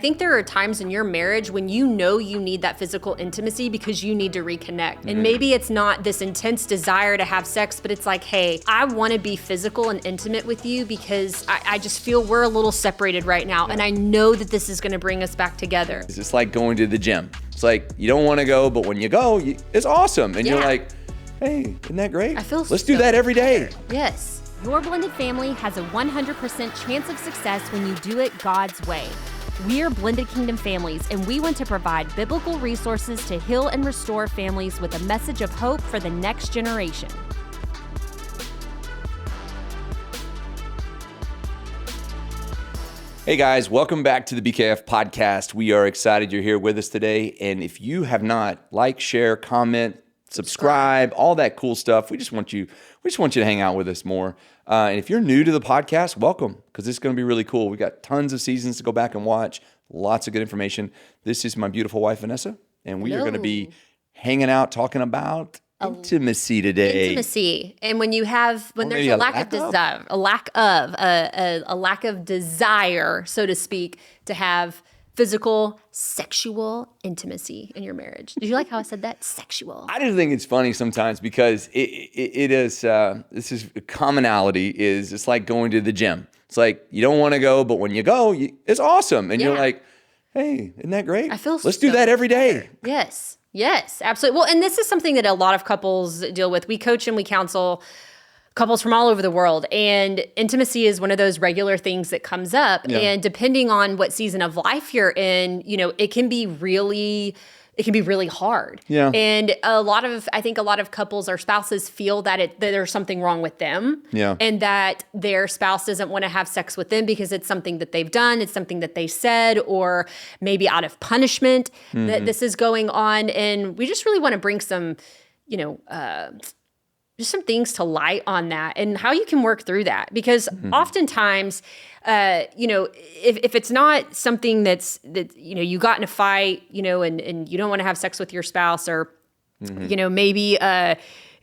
I think there are times in your marriage when you know you need that physical intimacy because you need to reconnect. And maybe it's not this intense desire to have sex, but it's like, hey, I want to be physical and intimate with you because I just feel we're a little separated right now. And I know that this is going to bring us back together. It's like going to the gym. It's like you don't want to go, but when you go, it's awesome. And you're like, hey, isn't that great? Let's do that every day. Yes. Your blended family has a 100% chance of success when you do it God's way. We are Blended Kingdom Families, and we want to provide biblical resources to heal and restore families with a message of hope for the next generation. Hey guys, welcome back to the BKF podcast. We are excited you're here with us today. And if you have not, like, share, comment, subscribe, all that cool stuff. We just want you to hang out with us more. And if you're new to the podcast, welcome, because it's going to be really cool. We got tons of seasons to go back and watch, lots of good information. This is my beautiful wife, Vanessa, and we are going to be hanging out talking about intimacy today. Intimacy. And when there's a lack of desire, so to speak, to have physical, sexual intimacy in your marriage. Did you like how I said that? Sexual. I just think it's funny sometimes because it is, this is commonality is it's like going to the gym. It's like you don't want to go, but when you go, it's awesome. And you're like, hey, isn't that great? Let's do that every day. Yes. Yes, absolutely. Well, and this is something that a lot of couples deal with. We coach and we counsel couples from all over the world, and intimacy is one of those regular things that comes up. Yeah. And depending on what season of life you're in, it can be really hard. Yeah. And I think a lot of couples or spouses feel that there's something wrong with them. Yeah. And that their spouse doesn't want to have sex with them because it's something that they've done, it's something that they said, or maybe out of punishment that this is going on. And we just really want to bring some, just some things to light on that and how you can work through that. Because oftentimes, if it's not something that you got in a fight, and you don't want to have sex with your spouse, or, maybe,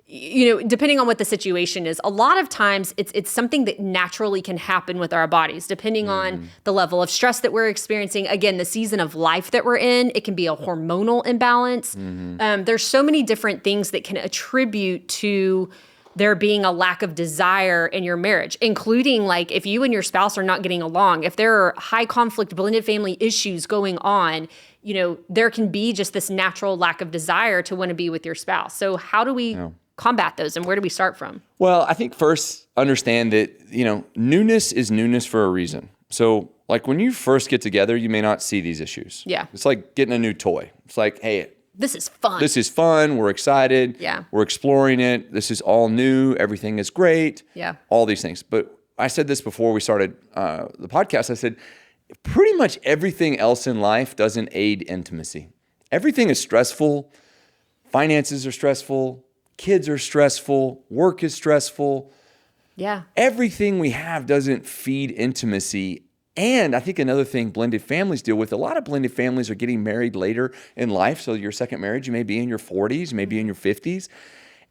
depending on what the situation is, a lot of times it's something that naturally can happen with our bodies, depending on the level of stress that we're experiencing. Again, the season of life that we're in, it can be a hormonal imbalance. There's so many different things that can attribute to there being a lack of desire in your marriage, including like if you and your spouse are not getting along, if there are high conflict blended family issues going on, there can be just this natural lack of desire to want to be with your spouse. So how do we combat those, and where do we start from? Well, I think first understand that, newness is newness for a reason. So like when you first get together, you may not see these issues. Yeah. It's like getting a new toy. It's like, hey, this is fun. This is fun. We're excited. Yeah. We're exploring it. This is all new. Everything is great. Yeah. All these things. But I said this before we started the podcast. I said, pretty much everything else in life doesn't aid intimacy. Everything is stressful. Finances are stressful. Kids are stressful. Work is stressful. Yeah. Everything we have doesn't feed intimacy. And I think another thing blended families deal with, a lot of blended families are getting married later in life. So your second marriage, you may be in your 40s, you may be in your 50s,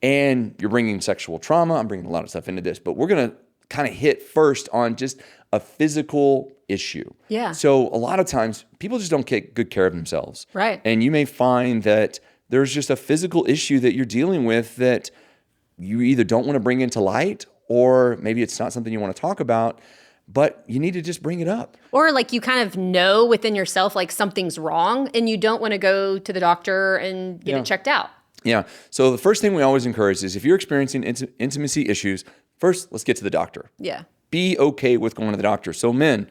and you're bringing sexual trauma. I'm bringing a lot of stuff into this, but we're going to kind of hit first on just a physical issue. Yeah. So a lot of times people just don't take good care of themselves. Right. And you may find that there's just a physical issue that you're dealing with that you either don't want to bring into light, or maybe it's not something you want to talk about, but you need to just bring it up. Or like you kind of know within yourself like something's wrong and you don't want to go to the doctor and get it checked out. Yeah. So the first thing we always encourage is if you're experiencing intimacy issues, first, let's get to the doctor. Yeah. Be okay with going to the doctor. So men,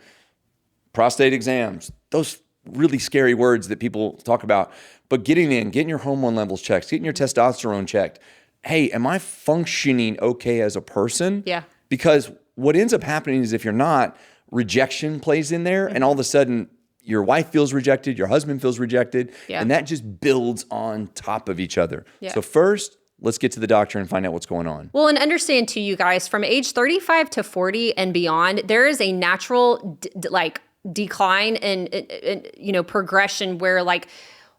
prostate exams, those really scary words that people talk about, but getting your hormone levels checked, getting your testosterone checked. Hey, am I functioning okay as a person? Yeah. Because what ends up happening is if you're not, rejection plays in there, and all of a sudden your wife feels rejected, your husband feels rejected, and that just builds on top of each other. Yeah. So first, let's get to the doctor and find out what's going on. Well, and understand too, you guys, from age 35 to 40 and beyond, there is a natural decline and progression where like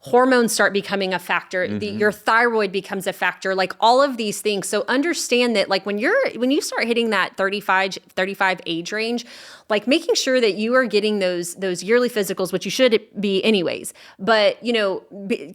hormones start becoming a factor. Your thyroid becomes a factor, like all of these things. So understand that like when you start hitting that 35 age range, like making sure that you are getting those yearly physicals, which you should be anyways, but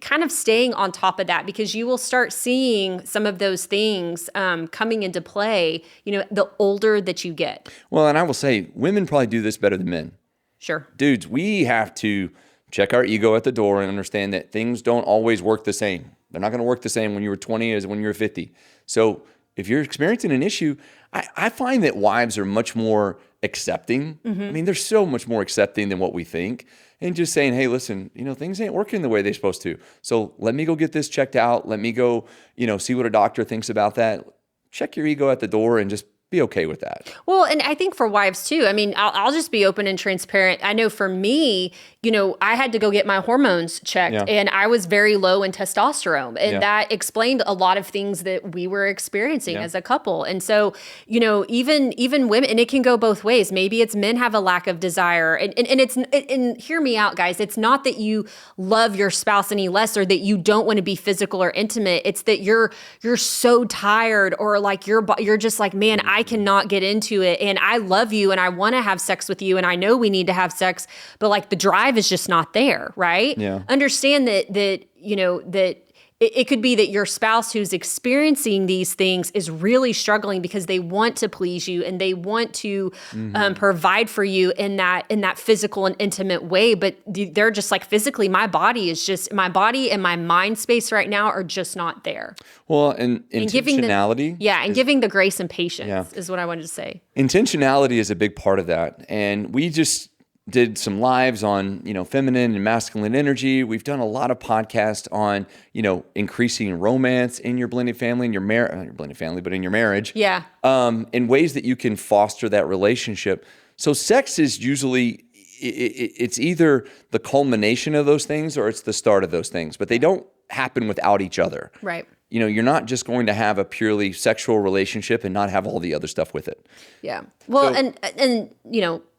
kind of staying on top of that, because you will start seeing some of those things coming into play, the older that you get. Well, and I will say women probably do this better than men. Sure. Dudes, we have to check our ego at the door and understand that things don't always work the same. They're not going to work the same when you were 20 as when you were 50. So if you're experiencing an issue, I find that wives are much more accepting. I mean, they're so much more accepting than what we think. And just saying, hey, listen, things ain't working the way they're supposed to. So let me go get this checked out. Let me go, see what a doctor thinks about that. Check your ego at the door and just be okay with that. Well, and I think for wives too, I mean, I'll just be open and transparent. I know for me, I had to go get my hormones checked and I was very low in testosterone, and that explained a lot of things that we were experiencing as a couple. And so, even women, and it can go both ways. Maybe it's men have a lack of desire, and hear me out, guys. It's not that you love your spouse any less or that you don't want to be physical or intimate. It's that you're so tired, or like you're just like, man, I cannot get into it, and I love you and I want to have sex with you, and I know we need to have sex, but like the drive is just not there, right? Yeah. Understand that it could be that your spouse who's experiencing these things is really struggling because they want to please you and they want to provide for you in that physical and intimate way, but they're just like, physically, my body and my mind space right now are just not there. Well, and intentionality. Giving the grace and patience is what I wanted to say. Intentionality is a big part of that. And we just did some lives on, feminine and masculine energy. We've done a lot of podcasts on, increasing romance in your blended family, in your blended family, but in your marriage. Yeah. In ways that you can foster that relationship. So sex is usually, it's either the culmination of those things or it's the start of those things, but they don't happen without each other. Right. You're not just going to have a purely sexual relationship and not have all the other stuff with it. Yeah. Well,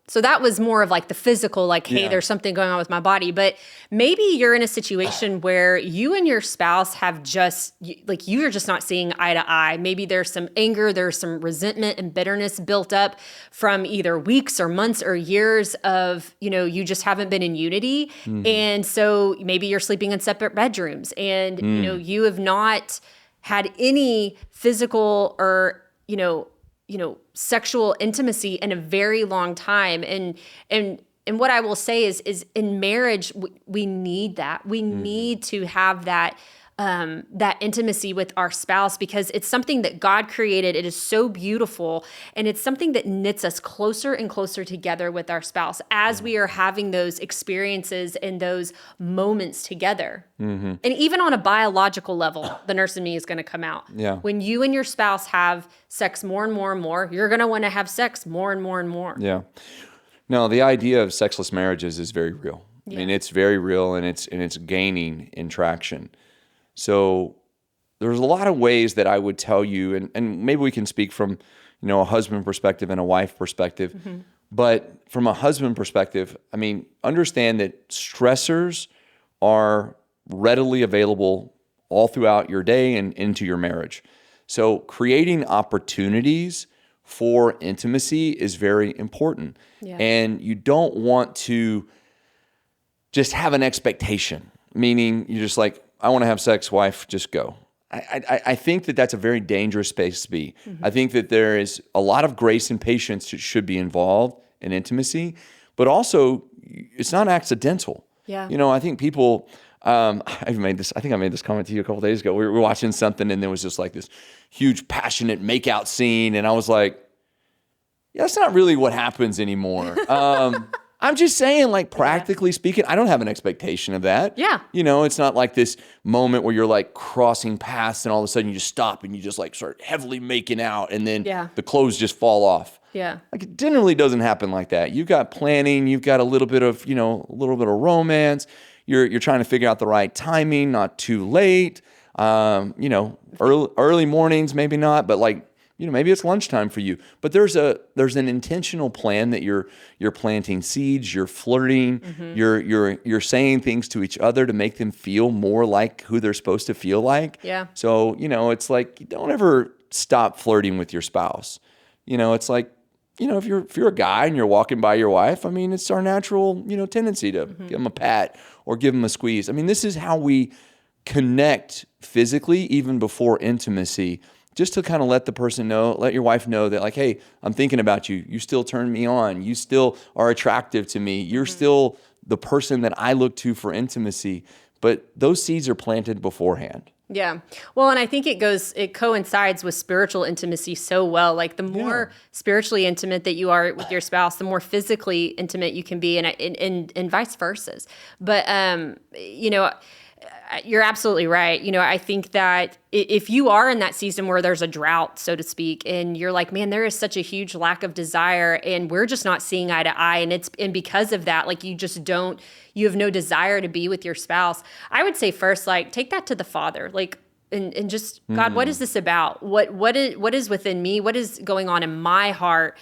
so that was more of like the physical, like, hey, there's something going on with my body. But maybe you're in a situation where you and your spouse have you're just not seeing eye to eye. Maybe there's some anger, there's some resentment and bitterness built up from either weeks or months or years of, you just haven't been in unity. And so maybe you're sleeping in separate bedrooms and, you have not had any physical or, sexual intimacy in a very long time. And what I will say is in marriage, we need that. We need to have that intimacy with our spouse, because it's something that God created. It is so beautiful. And it's something that knits us closer and closer together with our spouse as we are having those experiences and those moments together. And even on a biological level, the nurse in me is going to come out. Yeah. When you and your spouse have sex more and more and more, you're going to want to have sex more and more and more. Yeah. No, the idea of sexless marriages is very real. I mean, it's very real, and it's gaining in traction. So there's a lot of ways that I would tell you, and maybe we can speak from, a husband perspective and a wife perspective. But from a husband perspective, I mean, understand that stressors are readily available all throughout your day and into your marriage. So creating opportunities for intimacy is very important. Yeah. And you don't want to just have an expectation, meaning you're just like, I want to have sex, wife, just go. I think that that's a very dangerous space to be. I think that there is a lot of grace and patience that should be involved in intimacy, but also it's not accidental. Yeah. I think people, I made this comment to you a couple of days ago. We were watching something and there was just like this huge passionate makeout scene. And I was like, yeah, that's not really what happens anymore. I'm just saying, like, practically speaking, I don't have an expectation of that. Yeah. It's not like this moment where you're like crossing paths and all of a sudden you just stop and you just like start heavily making out and then the clothes just fall off. Yeah. Like, it generally doesn't happen like that. You've got planning, you've got a little bit of romance. You're trying to figure out the right timing, not too late. Early mornings, maybe not, but like, maybe it's lunchtime for you, but there's an intentional plan that you're planting seeds, you're flirting, you're saying things to each other to make them feel more like who they're supposed to feel like. Yeah. So, it's like, you don't ever stop flirting with your spouse. It's like, if you're a guy and you're walking by your wife, I mean, it's our natural, tendency to give them a pat or give them a squeeze. I mean, this is how we connect physically even before intimacy, just to kind of let your wife know that, like, hey, I'm thinking about you. You still turn me on. You still are attractive to me. You're still the person that I look to for intimacy. But those seeds are planted beforehand. Yeah. Well, and I think it coincides with spiritual intimacy so well. Like the more spiritually intimate that you are with your spouse, the more physically intimate you can be, and vice versa. But, you're absolutely right. I think that if you are in that season where there's a drought, so to speak, and you're like, man, there is such a huge lack of desire and we're just not seeing eye to eye. And because of that, like you have no desire to be with your spouse. I would say first, like, take that to the Father, like, and just, God, what is this about? What is within me? What is going on in my heart?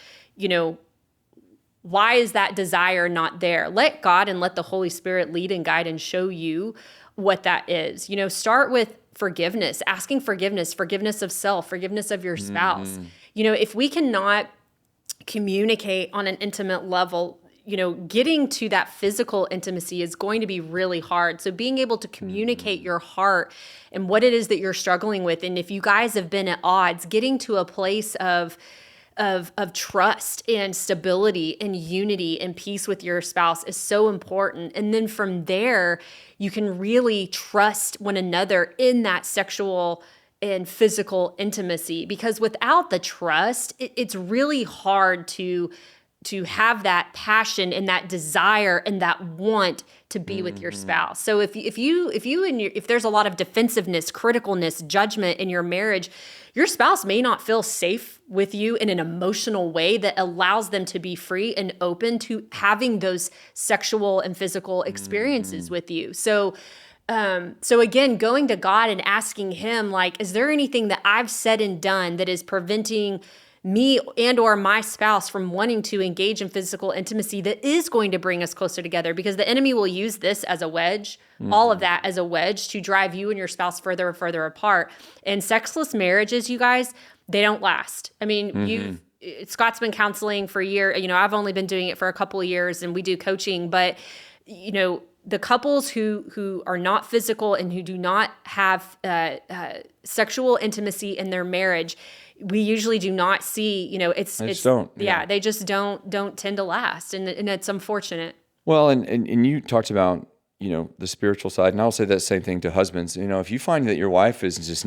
Why is that desire not there? Let God and let the Holy Spirit lead and guide and show you what that is. Start with forgiveness, asking forgiveness of self, forgiveness of your spouse. If we cannot communicate on an intimate level, getting to that physical intimacy is going to be really hard. So being able to communicate your heart and what it is that you're struggling with. And if you guys have been at odds, getting to a place of trust and stability and unity and peace with your spouse is so important. And then from there, you can really trust one another in that sexual and physical intimacy, because without the trust, it's really hard to have that passion and that desire and that want to be with your spouse. So if there's a lot of defensiveness, criticalness, judgment in your marriage, your spouse may not feel safe with you in an emotional way that allows them to be free and open to having those sexual and physical experiences with you. So again, going to God and asking him, like, is there anything that I've said and done that is preventing me and or my spouse from wanting to engage in physical intimacy that is going to bring us closer together? Because the enemy will use this as a wedge, all of that as a wedge to drive you and your spouse further and further apart. And sexless marriages, you guys, they don't last. I mean, Scott's been counseling for a year. I've only been doing it for a couple of years, and we do coaching, but the couples who are not physical and who do not have sexual intimacy in their marriage, we usually do not see, they just don't tend to last. And it's unfortunate. Well, and you talked about, the spiritual side, and I'll say that same thing to husbands. If you find that your wife is just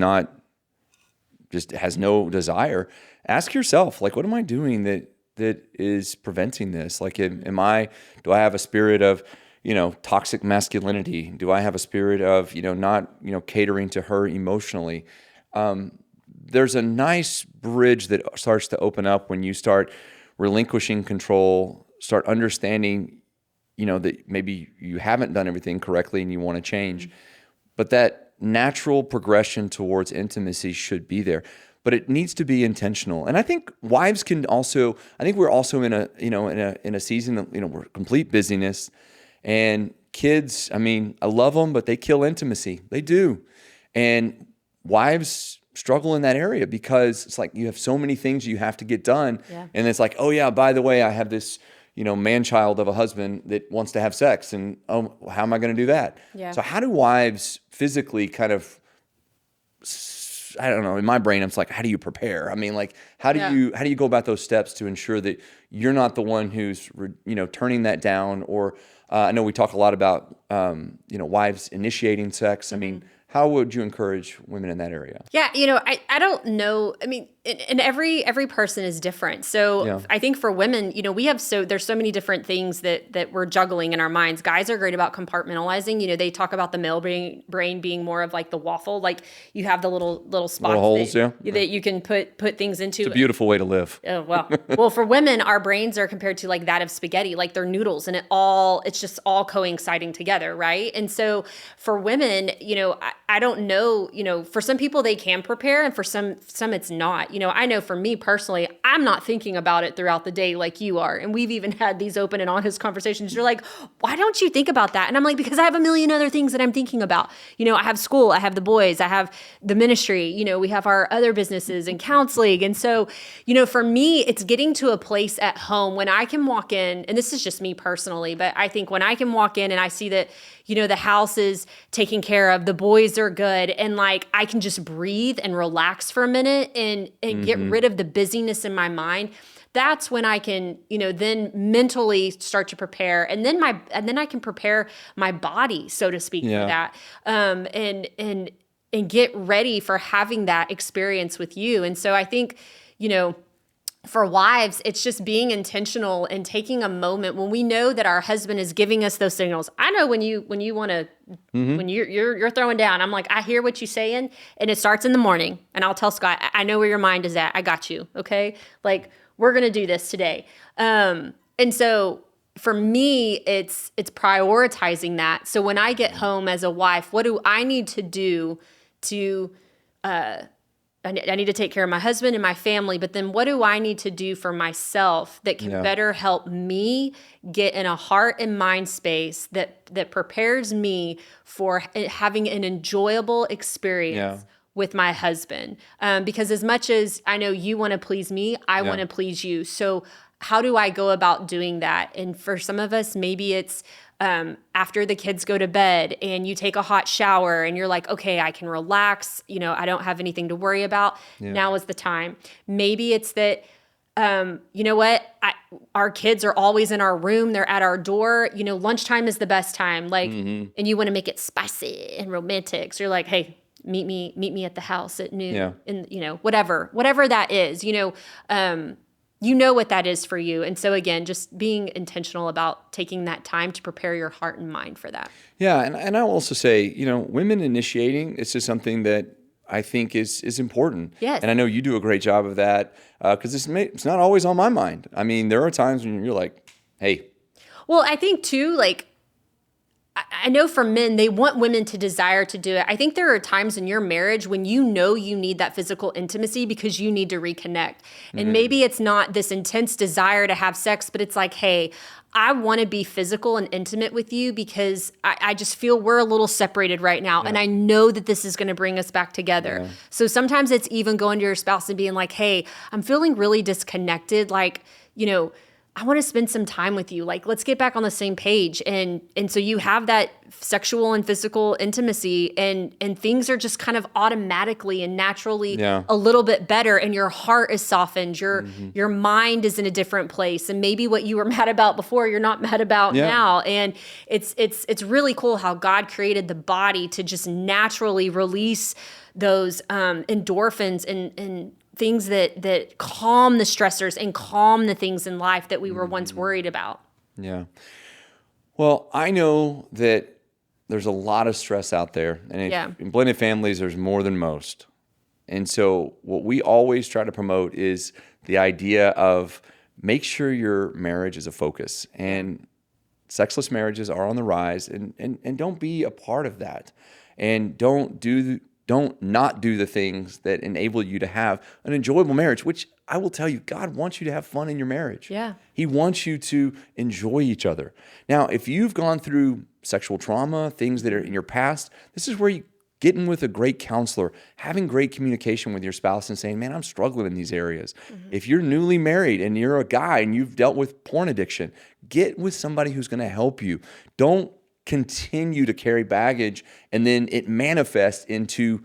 has no desire, ask yourself, like, what am I doing that is preventing this? Like, do I have a spirit of, toxic masculinity? Do I have a spirit of, not, catering to her emotionally? There's a nice bridge that starts to open up when you start relinquishing control, start understanding, that maybe you haven't done everything correctly and you want to change. But that natural progression towards intimacy should be there. But it needs to be intentional. And I think wives can also, we're also in a season of, we're complete busyness. And kids, I love them, but they kill intimacy. They do. And wives struggle in that area because it's like you have so many things you have to get done. Yeah. And it's like, oh yeah, by the way, I have this, man-child of a husband that wants to have sex. And how am I going to do that? Yeah. So how do wives physically kind of, I don't know, in my brain, I'm like, how do you prepare? How do you go about those steps to ensure that you're not the one who's, turning that down? Or I know we talk a lot about, wives initiating sex. How would you encourage women in that area? Yeah, I don't know. And every person is different. So I think for women, there's so many different things that we're juggling in our minds. Guys are great about compartmentalizing. They talk about the male brain being more of like the waffle, like you have the little spots, little holes, that you can put things into. It's a beautiful way to live. Oh, well, for women, our brains are compared to like that of spaghetti, like they're noodles, and it's just all coinciding together, right? And so for women, I don't know, for some people they can prepare, and for some it's not. I know for me personally, I'm not thinking about it throughout the day like you are. And we've even had these open and honest conversations. You're like, why don't you think about that? And I'm like, because I have a million other things that I'm thinking about. I have school, I have the boys, I have the ministry, we have our other businesses and counseling. And so, for me, it's getting to a place at home when I can walk in, and this is just me personally, but I think when I can walk in and I see that, the house is taken care of, the boys are good, and like I can just breathe and relax for a minute and get rid of the busyness in my mind. That's when I can, then mentally start to prepare, and then I can prepare my body, so to speak, for that, and get ready for having that experience with you. And so I think, for wives, it's just being intentional and taking a moment when we know that our husband is giving us those signals. I know when you want to, when you're throwing down, I'm like, I hear what you're saying, and it starts in the morning. And I'll tell Scott, I know where your mind is at. I got you. Okay. Like, we're going to do this today. And so for me, it's prioritizing that. So when I get home as a wife, what do I need to do to, I need to take care of my husband and my family, but then what do I need to do for myself that can better help me get in a heart and mind space that prepares me for having an enjoyable experience with my husband? Because as much as I know you want to please me, I want to please you. So how do I go about doing that? And for some of us, maybe it's after the kids go to bed and you take a hot shower and you're like, okay, I can relax. I don't have anything to worry about. Now is the time. Maybe it's that, our kids are always in our room. They're at our door. Lunchtime is the best time. Like, and you want to make it spicy and romantic. So you're like, hey, meet me at the house at noon. And, whatever that is, what that is for you. And so again, just being intentional about taking that time to prepare your heart and mind for that. Yeah. And I'll also say, women initiating, it's just something that I think is important. Yes. And I know you do a great job of that because it's not always on my mind. I mean, there are times when you're like, hey. Well, I think too, like, I know for men, they want women to desire to do it. I think there are times in your marriage when you need that physical intimacy because you need to reconnect. And maybe it's not this intense desire to have sex, but it's like, hey, I want to be physical and intimate with you because I just feel we're a little separated right now. And I know that this is going to bring us back together. So sometimes it's even going to your spouse and being like, hey, I'm feeling really disconnected. Like, I want to spend some time with you. Like, let's get back on the same page. And so you have that sexual and physical intimacy and things are just kind of automatically and naturally a little bit better. And your heart is softened. Your mind is in a different place. And maybe what you were mad about before, you're not mad about now. And it's really cool how God created the body to just naturally release those endorphins and things that calm the stressors and calm the things in life that we were once worried about. Yeah. Well, I know that there's a lot of stress out there. And in blended families, there's more than most. And so what we always try to promote is the idea of make sure your marriage is a focus. And sexless marriages are on the rise. And don't be a part of that. And don't not do the things that enable you to have an enjoyable marriage, which I will tell you, God wants you to have fun in your marriage. Yeah. He wants you to enjoy each other. Now, if you've gone through sexual trauma, things that are in your past, this is where you get in with a great counselor, having great communication with your spouse and saying, man, I'm struggling in these areas. If you're newly married and you're a guy and you've dealt with porn addiction, get with somebody who's going to help you. Don't continue to carry baggage and then it manifests into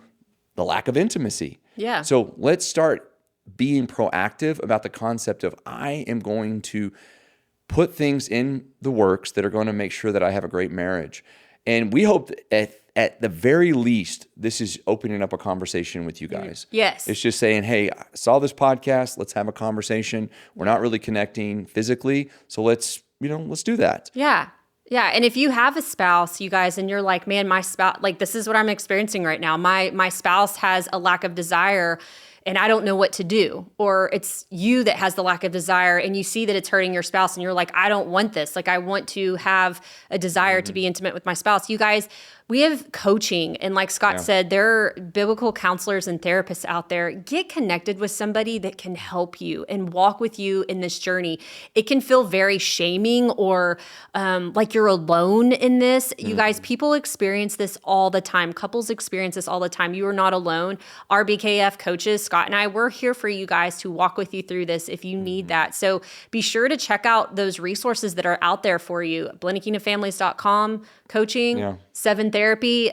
the lack of intimacy. Yeah. So let's start being proactive about the concept of I am going to put things in the works that are going to make sure that I have a great marriage. And we hope that at the very least, this is opening up a conversation with you guys. Yes. It's just saying, hey, I saw this podcast. Let's have a conversation. We're not really connecting physically. So let's do that. Yeah. Yeah. And if you have a spouse, you guys, and you're like, man, my spouse, like this is what I'm experiencing right now. My spouse has a lack of desire and I don't know what to do. Or it's you that has the lack of desire and you see that it's hurting your spouse and you're like, I don't want this. Like, I want to have a desire to be intimate with my spouse. You guys, we have coaching. And like Scott said, there are biblical counselors and therapists out there. Get connected with somebody that can help you and walk with you in this journey. It can feel very shaming or like you're alone in this. You guys, people experience this all the time. Couples experience this all the time. You are not alone. Our BKF coaches, Scott and I, we're here for you guys to walk with you through this if you need that. So be sure to check out those resources that are out there for you. blendedkingdomfamilies.com, coaching, 7 Therapy,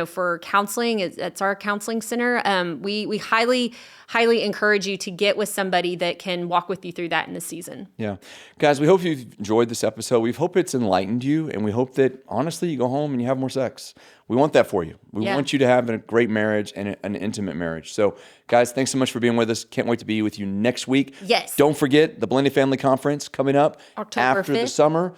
for counseling. It's our counseling center. We highly encourage you to get with somebody that can walk with you through that in this season. Yeah. Guys, we hope you've enjoyed this episode. We hope it's enlightened you, and we hope that, honestly, you go home and you have more sex. We want that for you. We want you to have a great marriage and an intimate marriage. So, guys, thanks so much for being with us. Can't wait to be with you next week. Yes. Don't forget the Blended Family Conference coming up October after 5th. the summer.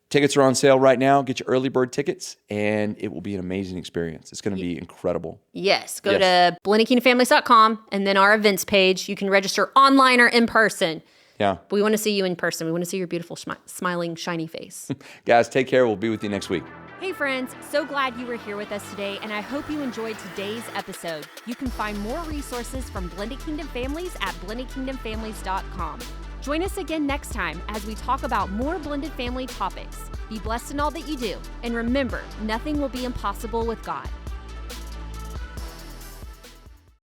Tickets are on sale right now. Get your early bird tickets, and it will be an amazing experience. It's going to be incredible. Yes. Go to blendedkingdomfamilies.com and then our events page. You can register online or in person. Yeah. But we want to see you in person. We want to see your beautiful, smiling, shiny face. Guys, take care. We'll be with you next week. Hey friends, so glad you were here with us today, and I hope you enjoyed today's episode. You can find more resources from Blended Kingdom Families at blendedkingdomfamilies.com. Join us again next time as we talk about more blended family topics. Be blessed in all that you do, and remember, nothing will be impossible with God.